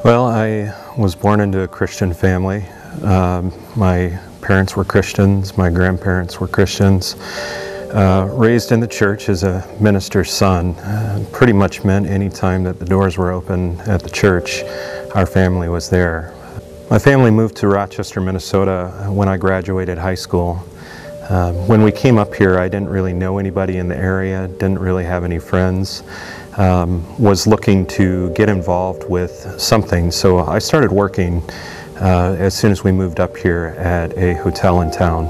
Well, I was born into a Christian family. My parents were Christians, my grandparents were Christians. Raised in the church as a minister's son. Pretty much meant any time that the doors were open at the church, our family was there. My family moved to Rochester, Minnesota when I graduated high school. When we came up here, I didn't really know anybody in the area, didn't really have any friends. Was looking to get involved with something, so I started working as soon as we moved up here at a hotel in town.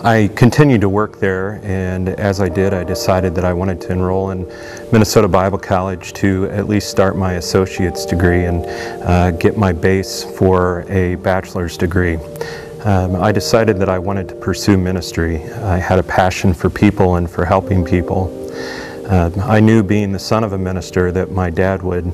I continued to work there, and as I did, I decided that I wanted to enroll in Minnesota Bible College to at least start my associate's degree and get my base for a bachelor's degree. I decided that I wanted to pursue ministry. I had a passion for people and for helping people. I knew, being the son of a minister, that my dad would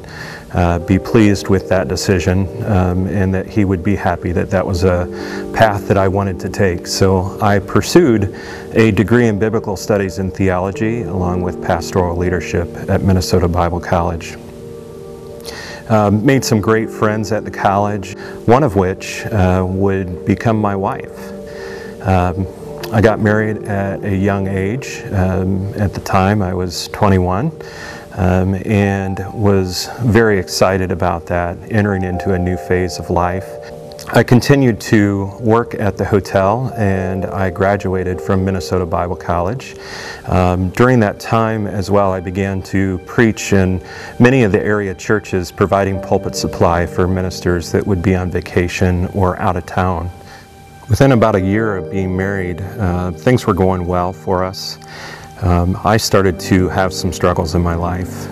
be pleased with that decision and that he would be happy that that was a path that I wanted to take. So I pursued a degree in biblical studies and theology along with pastoral leadership at Minnesota Bible College. Made some great friends at the college, one of which would become my wife. I got married at a young age. At the time I was 21 and was very excited about that, entering into a new phase of life. I continued to work at the hotel, and I graduated from Minnesota Bible College. During that time as well, I began to preach in many of the area churches, providing pulpit supply for ministers that would be on vacation or out of town. Within about a year of being married, things were going well for us. I started to have some struggles in my life.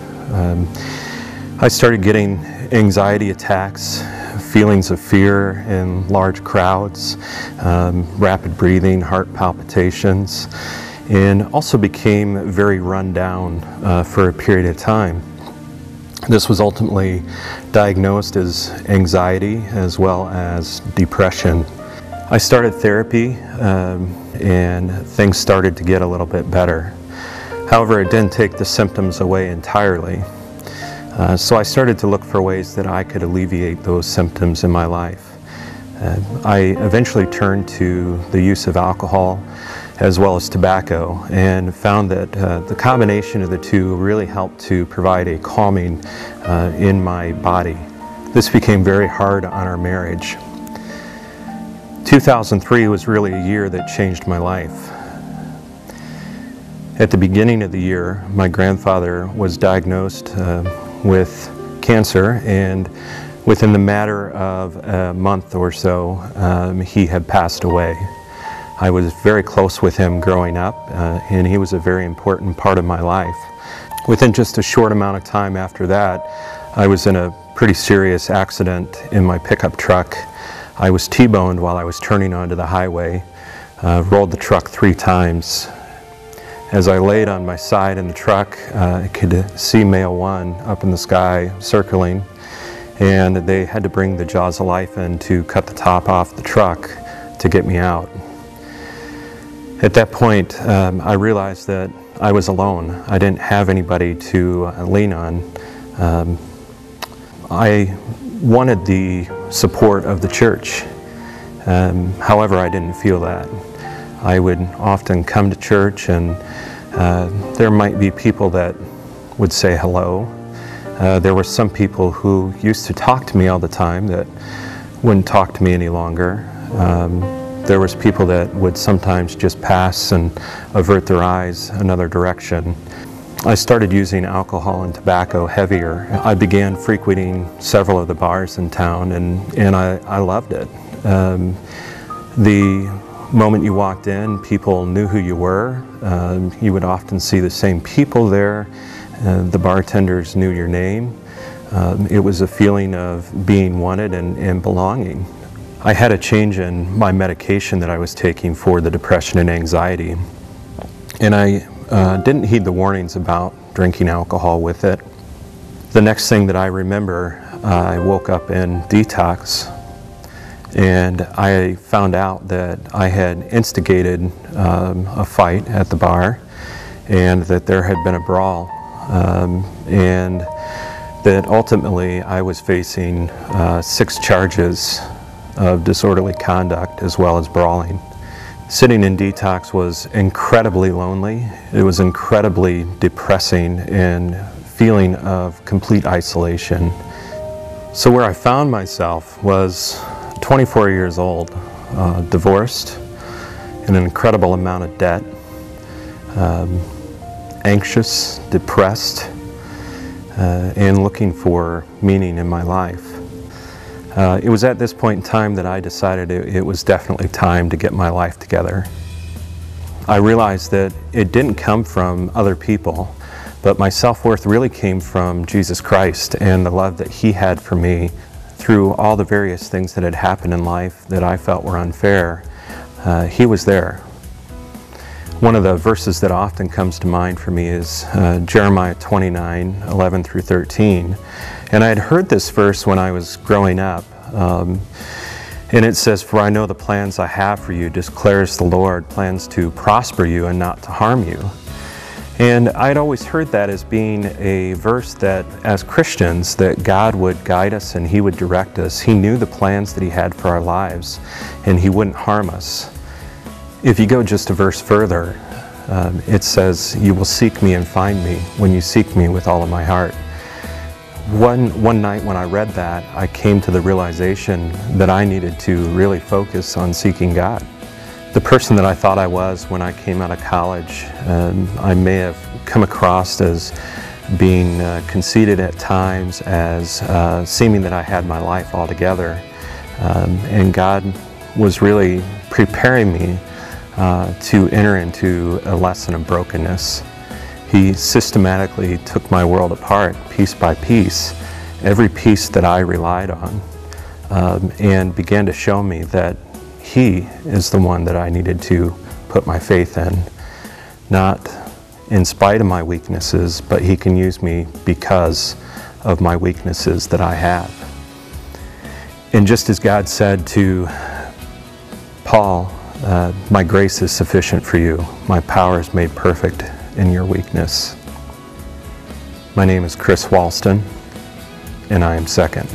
I started getting anxiety attacks, feelings of fear in large crowds, rapid breathing, heart palpitations, and also became very run down for a period of time. This was ultimately diagnosed as anxiety as well as depression. I started therapy and things started to get a little bit better. However, it didn't take the symptoms away entirely. So I started to look for ways that I could alleviate those symptoms in my life. I eventually turned to the use of alcohol as well as tobacco, and found that the combination of the two really helped to provide a calming in my body. This became very hard on our marriage. 2003 was really a year that changed my life. At the beginning of the year, my grandfather was diagnosed with cancer, and within the matter of a month or so, he had passed away. I was very close with him growing up, and he was a very important part of my life. Within just a short amount of time after that, I was in a pretty serious accident in my pickup truck. I was T-boned while I was turning onto the highway, rolled the truck 3 times. As I laid on my side in the truck, I could see Male 1 up in the sky circling, and they had to bring the jaws of life in to cut the top off the truck to get me out. At that point, I realized that I was alone. I didn't have anybody to lean on. I wanted the support of the church. However, I didn't feel that. I would often come to church, and there might be people that would say hello. There were some people who used to talk to me all the time that wouldn't talk to me any longer. There was people that would sometimes just pass and avert their eyes another direction. I started using alcohol and tobacco heavier. I began frequenting several of the bars in town, and I loved it. The moment you walked in, people knew who you were. You would often see the same people there. The bartenders knew your name. It was a feeling of being wanted and belonging. I had a change in my medication that I was taking for the depression and anxiety, and I didn't heed the warnings about drinking alcohol with it. The next thing that I remember, I woke up in detox, and I found out that I had instigated a fight at the bar, and that there had been a brawl. And that ultimately I was facing 6 charges of disorderly conduct as well as brawling. Sitting in detox was incredibly lonely. It was incredibly depressing and feeling of complete isolation. So where I found myself was 24 years old, divorced, in an incredible amount of debt, anxious, depressed, and looking for meaning in my life. It was at this point in time that I decided it was definitely time to get my life together. I realized that it didn't come from other people, but my self-worth really came from Jesus Christ and the love that He had for me through all the various things that had happened in life that I felt were unfair. He was there. One of the verses that often comes to mind for me is Jeremiah 29:11 through 13. And I had heard this verse when I was growing up. And it says, "For I know the plans I have for you, declares the Lord, plans to prosper you and not to harm you." And I'd always heard that as being a verse that, as Christians, that God would guide us and He would direct us. He knew the plans that He had for our lives, and He wouldn't harm us. If you go just a verse further, it says, "You will seek me and find me when you seek me with all of my heart." One night when I read that, I came to the realization that I needed to really focus on seeking God. The person that I thought I was when I came out of college, I may have come across as being conceited at times, as seeming that I had my life all together. And God was really preparing me to enter into a lesson of brokenness. He systematically took my world apart, piece by piece, every piece that I relied on, and began to show me that He is the one that I needed to put my faith in, not in spite of my weaknesses, but He can use me because of my weaknesses that I have. And just as God said to Paul, "My grace is sufficient for you. My power is made perfect in your weakness." My name is Chris Walston, and I am Second.